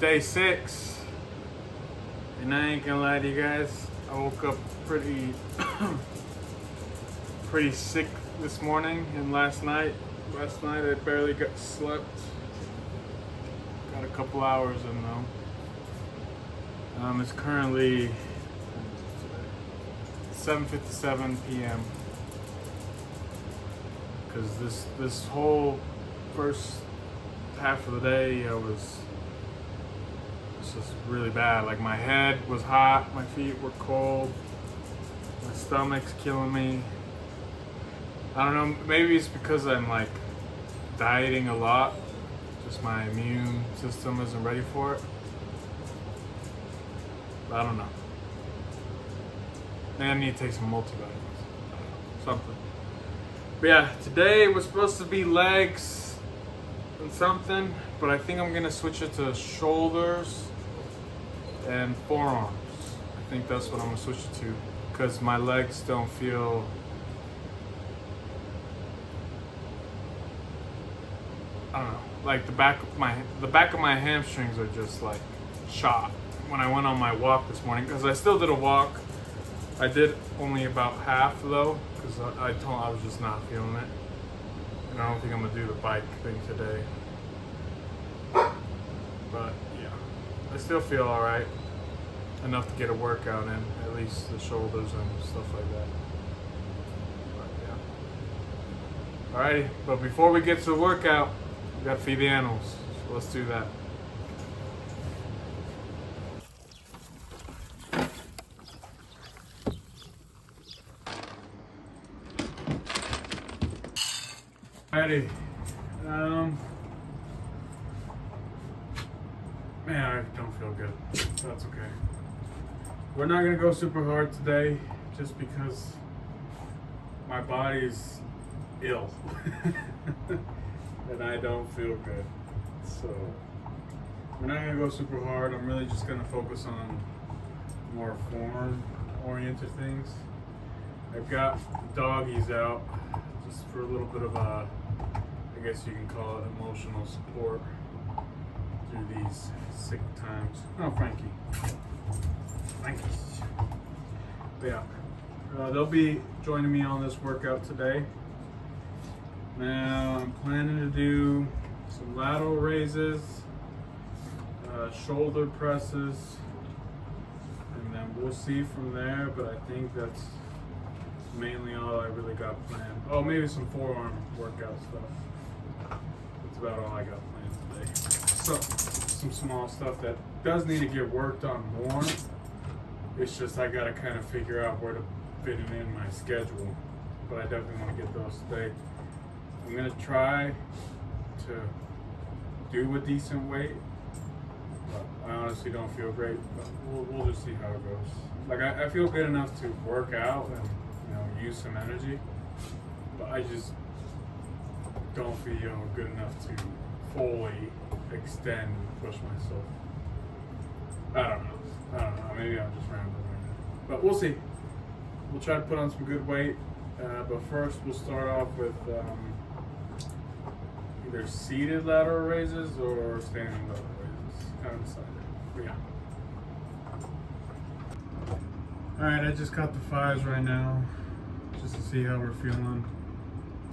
day 6, and I ain't gonna lie to you guys, I woke up pretty pretty sick this morning and last night I barely slept. Got a couple hours in though. It's currently 7:57 p.m. because this whole first half of the day was just really bad. Like my head was hot, my feet were cold, my stomach's killing me. I don't know, maybe it's because I'm like dieting a lot. Just my immune system isn't ready for it. I don't know. Maybe I need to take some multivitamins. Something. But yeah, today was supposed to be legs and something, but I think I'm gonna switch it to shoulders and forearms. I think that's what I'm gonna switch it to, because my legs don't feel I don't know, like the back of my hamstrings are just like shot when I went on my walk this morning, because I still did a walk. I did only about half though, because I was just not feeling it, and I don't think I'm gonna do the bike thing today. But yeah, I still feel all right, enough to get a workout in, at least the shoulders and stuff like that. But yeah. Alrighty, but before we get to the workout, we gotta feed the animals, so let's do that. Alrighty, man, I don't feel good. That's okay. We're not gonna go super hard today, just because my body's ill and I don't feel good. So we're not gonna go super hard. I'm really just gonna focus on more form-oriented things. I've got doggies out just for a little bit of a, I guess you can call it emotional support through these sick times. Oh, Frankie. But yeah, they'll be joining me on this workout today. Now I'm planning to do some lateral raises, shoulder presses, and then we'll see from there, but I think that's mainly all I really got planned. Oh, maybe some forearm workout stuff. That's about all I got planned today. So, some small stuff that does need to get worked on more. It's just I gotta kind of figure out where to fit it in my schedule. But I definitely want to get those today. I'm gonna try to do a decent weight, but I honestly don't feel great. But we'll just see how it goes. Like I feel good enough to work out and use some energy, but I just don't feel good enough to fully extend and push myself. I don't know. Maybe I'm just rambling right now. But we'll see. We'll try to put on some good weight. But first, we'll start off with either seated lateral raises or standing lateral raises. Haven't decided. But yeah. Alright, I just got the 5s right now, just to see how we're feeling.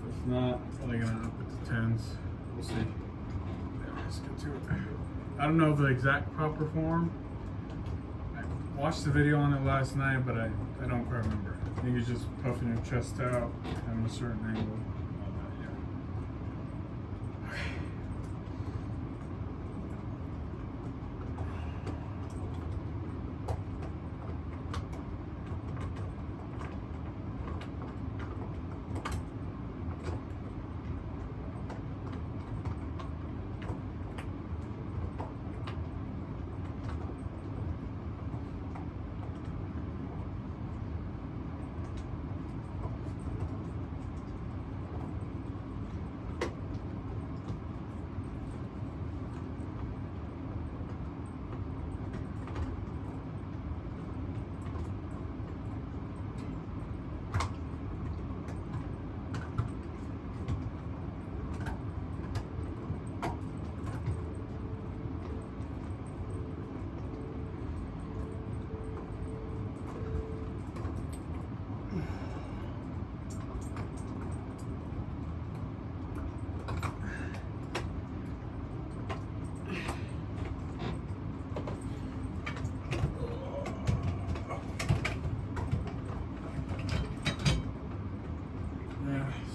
If not, probably gonna up it to 10s. We'll see. Yeah, let's get to it. I don't know the exact proper form. I watched the video on it last night, but I don't quite remember. I think it's just puffing your chest out, having a certain angle.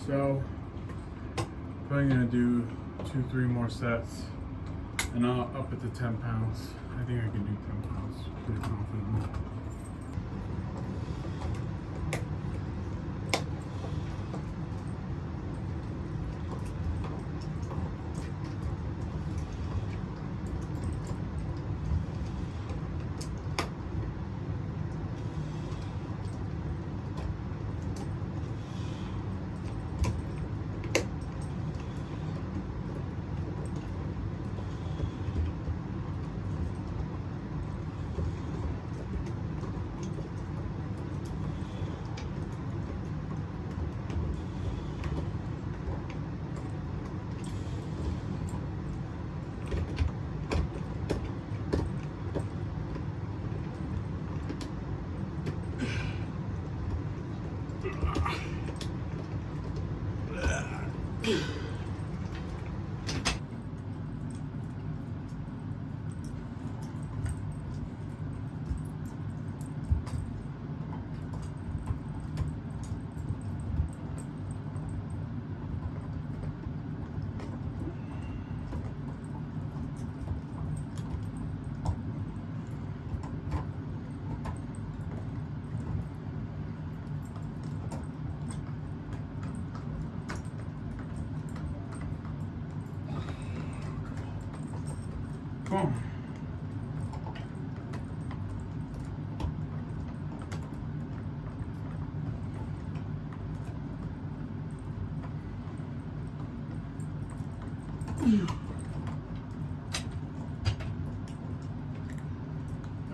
So probably gonna do 2-3 more sets, and I'll up it to 10 pounds. I think I can do 10 pounds pretty confidently. Come on.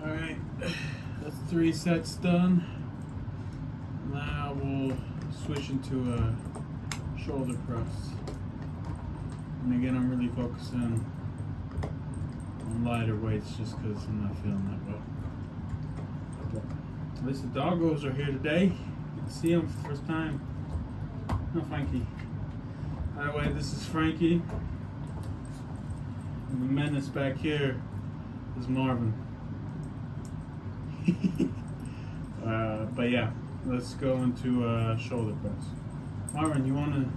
All right, that's 3 sets done. Now we'll switch into a shoulder press. And again, I'm really focusing on lighter weights just because I'm not feeling that well. At least the doggos are here today. You can see them for the first time. No, Frankie. By the way, this is Frankie. And the menace back here is Marvin. But yeah, let's go into shoulder press. Marvin, you want to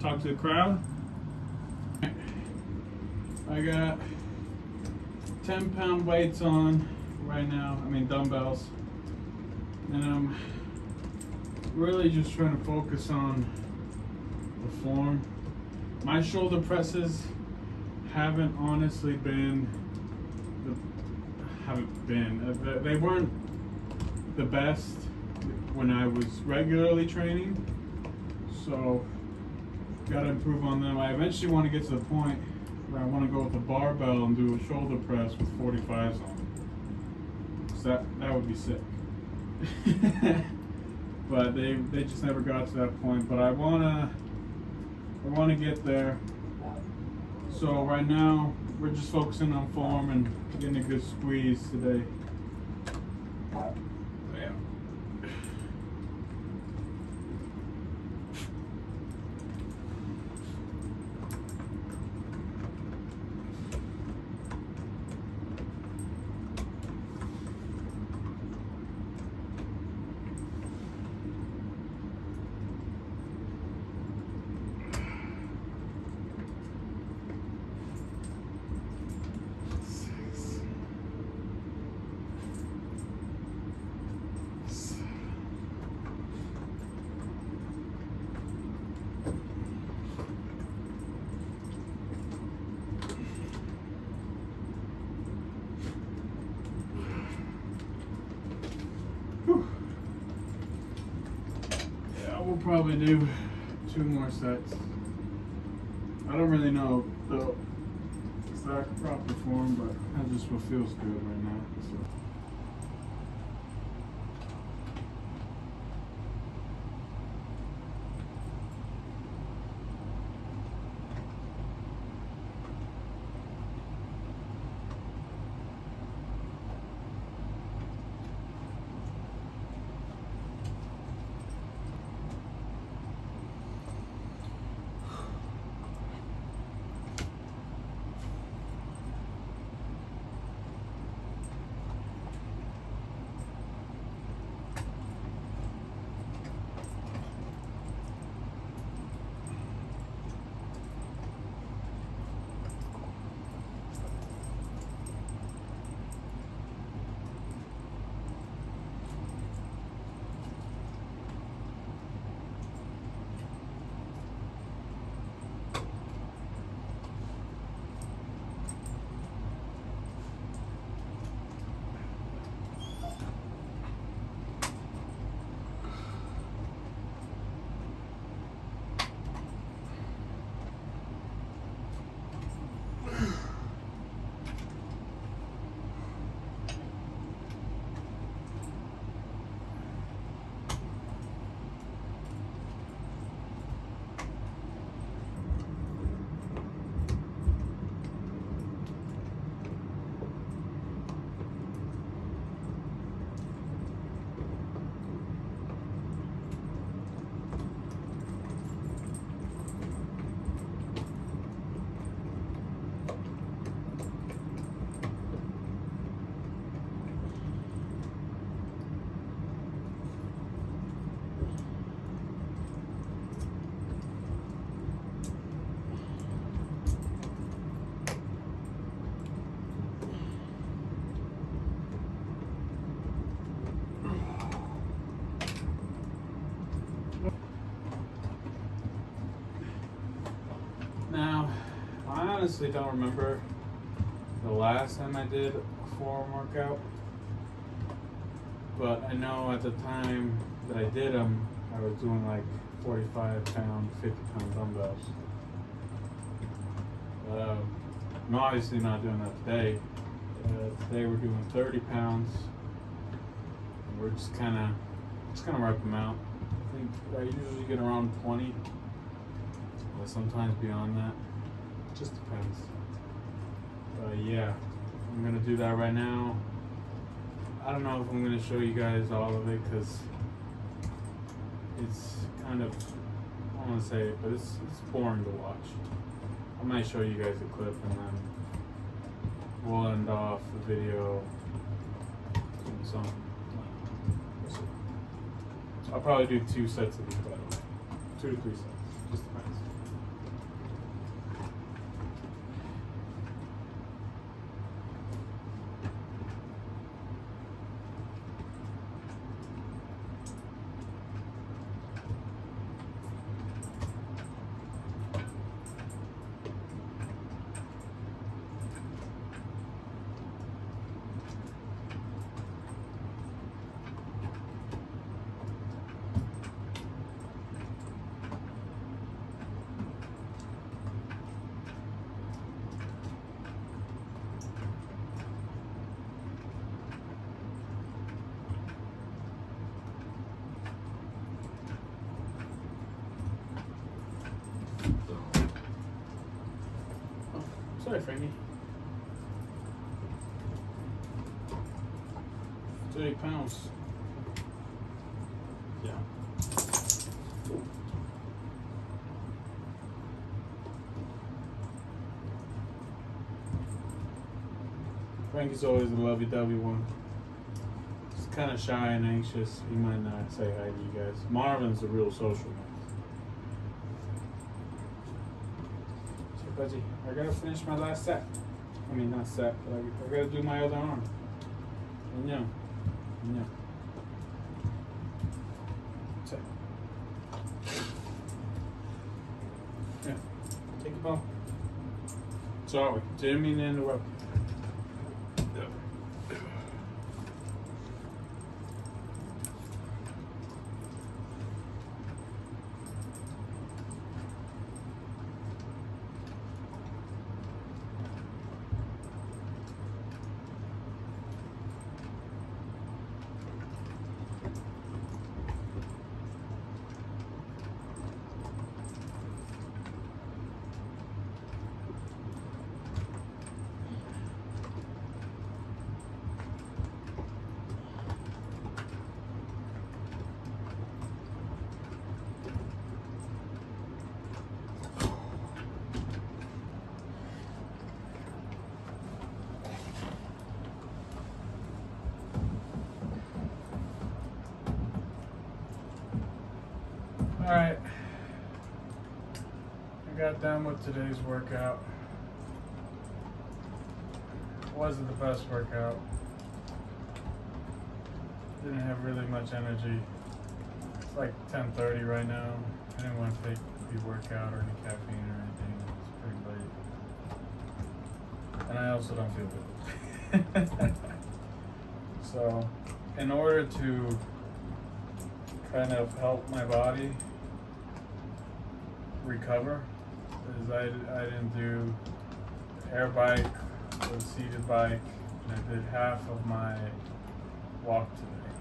talk to the crowd? I got 10-pound weights on right now, dumbbells, and I'm really just trying to focus on the form. My shoulder presses haven't honestly been, they weren't the best when I was regularly training, so gotta improve on them. I eventually want to get to the point where I want to go with a barbell and do a shoulder press with 45s on. So that would be sick. But they just never got to that point. But I wanna get there. So right now we're just focusing on form and getting a good squeeze today. Yeah. We'll probably do 2 more sets. I don't really know the exact proper form, but that's just what feels good right now. So. Now, I honestly don't remember the last time I did a forearm workout, but I know at the time that I did them, I was doing like 45-pound, 50-pound dumbbells. I'm obviously not doing that today. Today we're doing 30 pounds. And we're just kind of rep them out. I think I usually get around 20, but sometimes beyond that. It just depends. Yeah, I'm gonna do that right now. I don't know if I'm gonna show you guys all of it because it's kind of, I don't want to say it, but it's boring to watch. I might show you guys a clip and then we'll end off the video doing something. I'll probably do 2 sets of these, by the way. 2 to 3 sets, just depends. Sorry, Frankie. 30 pounds. Yeah. Frankie's always the lovey-dovey one. He's kind of shy and anxious. He might not say hi to you guys. Marvin's the real social one. Budgie, I gotta finish my last set. I mean, not set, but I gotta do my other arm. Yeah. Set. Yeah. Take the ball. Sorry, didn't mean to interrupt. Alright, I got done with today's workout. Wasn't the best workout. Didn't have really much energy. It's like 10:30 right now. I didn't want to take the workout or any caffeine or anything. It's pretty late. And I also don't feel good. So, in order to kind of help my body recover, is I didn't do air bike or seated bike, and I did half of my walk today.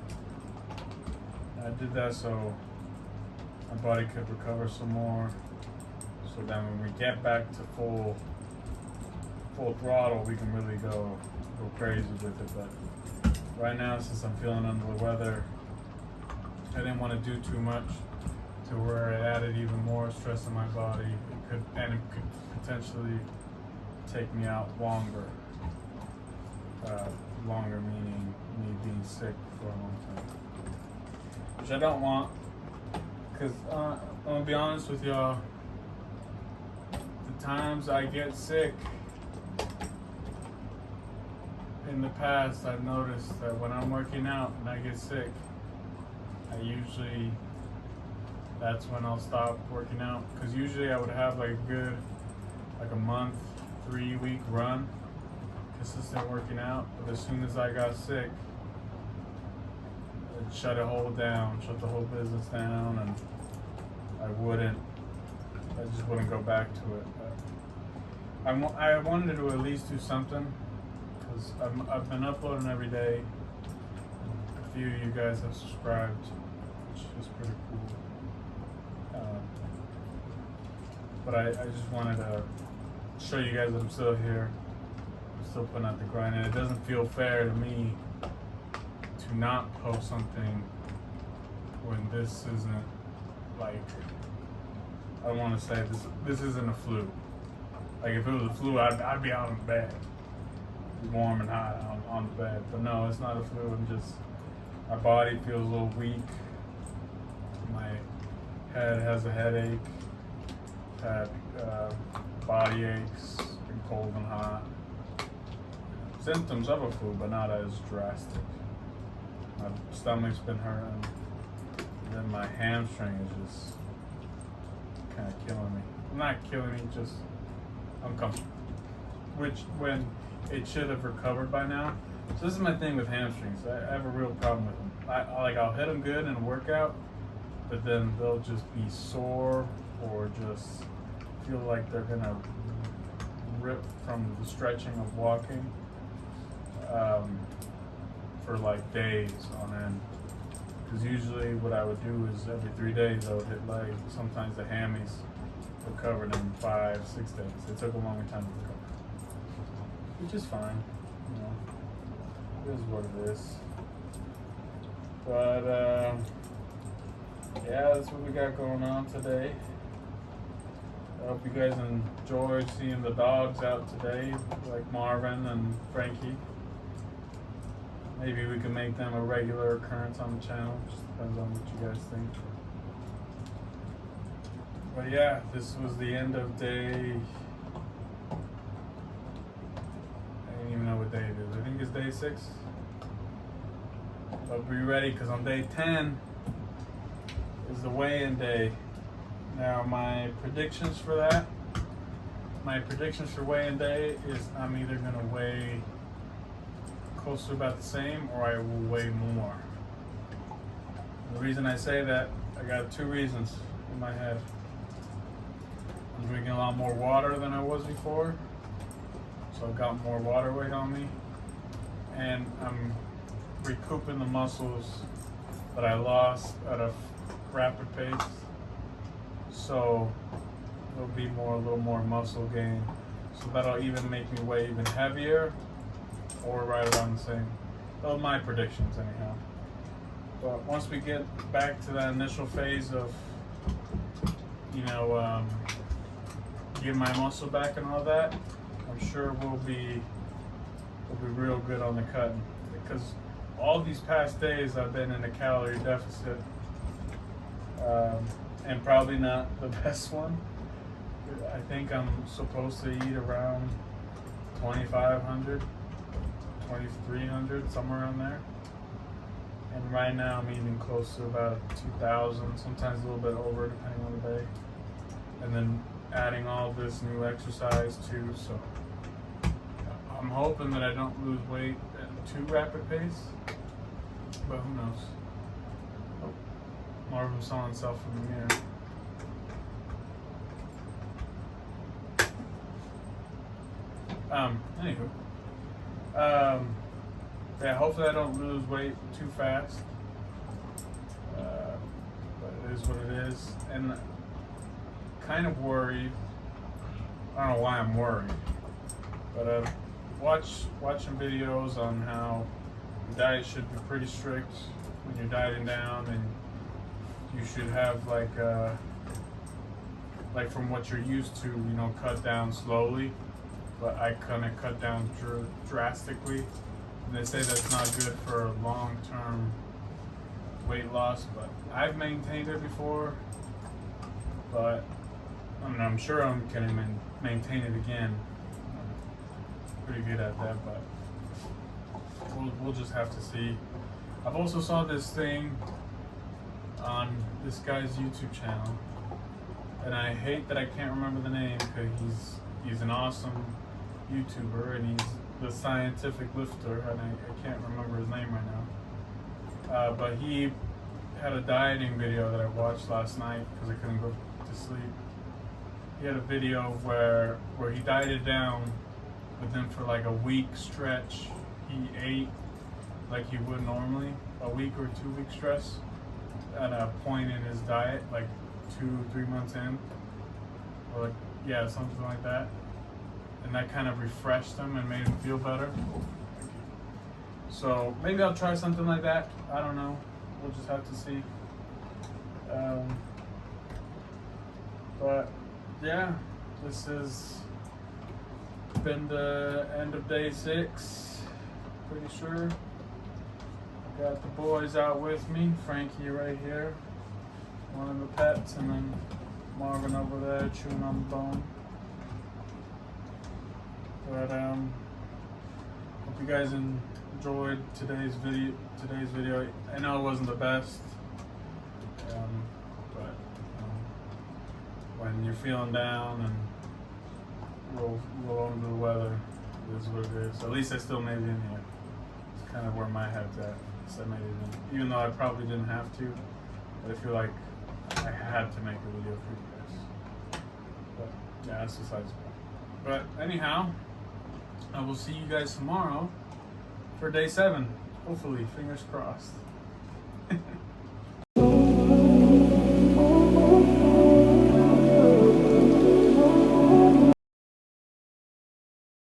And I did that so my body could recover some more, so then when we get back to full throttle, we can really go crazy with it. But right now, since I'm feeling under the weather, I didn't want to do too much to where it added even more stress in my body. It could potentially take me out longer. Longer meaning me being sick for a long time, which I don't want. Because I'm gonna be honest with y'all, the times I get sick in the past, I've noticed that when I'm working out and I get sick, that's when I'll stop working out, because usually I would have like a good like a month, 3-week run, consistent working out. But as soon as I got sick, it shut the whole business down, and I just wouldn't go back to it. But I wanted to at least do something, because I've been uploading every day. A few of you guys have subscribed, which is pretty cool. But I just wanted to show you guys that I'm still here. I'm still putting out the grind, and it doesn't feel fair to me to not post something when this isn't, like, I don't want to say this isn't a flu. Like, if it was a flu, I'd be out in bed, warm and hot on the bed. But no, it's not a flu. I'm just, my body feels a little weak. My head has a headache. Had body aches, been cold and hot. Symptoms of a flu, but not as drastic. My stomach's been hurting. And then my hamstring is just kind of killing me. Not killing me, just uncomfortable. Which, when it should have recovered by now. So this is my thing with hamstrings. I have a real problem with them. I'll hit them good in a workout, but then they'll just be sore or just feel like they're gonna rip from the stretching of walking for like days on end. Because usually what I would do is every 3 days I would hit legs. Sometimes the hammies recovered in 5-6 days. It took a longer time to recover, which is fine. You know, it is what it is. But yeah, that's what we got going on today. I hope you guys enjoyed seeing the dogs out today, like Marvin and Frankie. Maybe we can make them a regular occurrence on the channel. Just depends on what you guys think. But yeah, this was the end of day. I don't even know what day it is. I think it's day 6. But be ready, because on day 10 is the weigh-in day. Now my predictions for that, weigh-in day is I'm either going to weigh close to about the same, or I will weigh more. The reason I say that, I got 2 reasons in my head. I'm drinking a lot more water than I was before, so I've got more water weight on me, and I'm recouping the muscles that I lost at a rapid pace. So there'll be a little more muscle gain. So that'll even make me weigh even heavier, or right around the same. Those are my predictions anyhow. But once we get back to that initial phase of, you know, getting my muscle back and all that, I'm sure we'll be real good on the cutting. Because all these past days I've been in a calorie deficit. And probably not the best one. I think I'm supposed to eat around 2,500, 2,300, somewhere around there. And right now I'm eating close to about 2,000, sometimes a little bit over depending on the day. And then adding all this new exercise too, so I'm hoping that I don't lose weight at a too rapid pace, but who knows. Marvin saw himself in the mirror. Anywho. Yeah, hopefully I don't lose weight too fast. But it is what it is. And kind of worried. I don't know why I'm worried. But watching videos on how the diet should be pretty strict when you're dieting down, and you should have like from what you're used to, you know, cut down slowly. But I kind of cut down drastically. And they say that's not good for long-term weight loss, but I've maintained it before. But I mean, I'm sure I'm gonna maintain it again. I'm pretty good at that, but we'll just have to see. I've also saw this thing on this guy's YouTube channel, and I hate that I can't remember the name, because he's an awesome YouTuber, and he's the scientific lifter, and I can't remember his name right now. But he had a dieting video that I watched last night because I couldn't go to sleep. He had a video where he dieted down, but then for like a week stretch, he ate like he would normally, a week or 2 week stretch at a point in his diet, like 2-3 months in, or like, yeah, something like that. And that kind of refreshed him and made him feel better. So maybe I'll try something like that. I don't know. We'll just have to see. But yeah, this has been the end of day 6. Pretty sure. I got the boys out with me. Frankie right here, one of the pets, and then Marvin over there chewing on the bone. But hope you guys enjoyed today's video. I know it wasn't the best, but when you're feeling down and a little under the weather, it is what it is. At least I still made it in here. It's kind of where my head's at. So I made it in, even though I probably didn't have to. But I feel like I had to make a video for you guys. But yeah, that's besides the point. But anyhow, I will see you guys tomorrow for day 7. Hopefully, fingers crossed.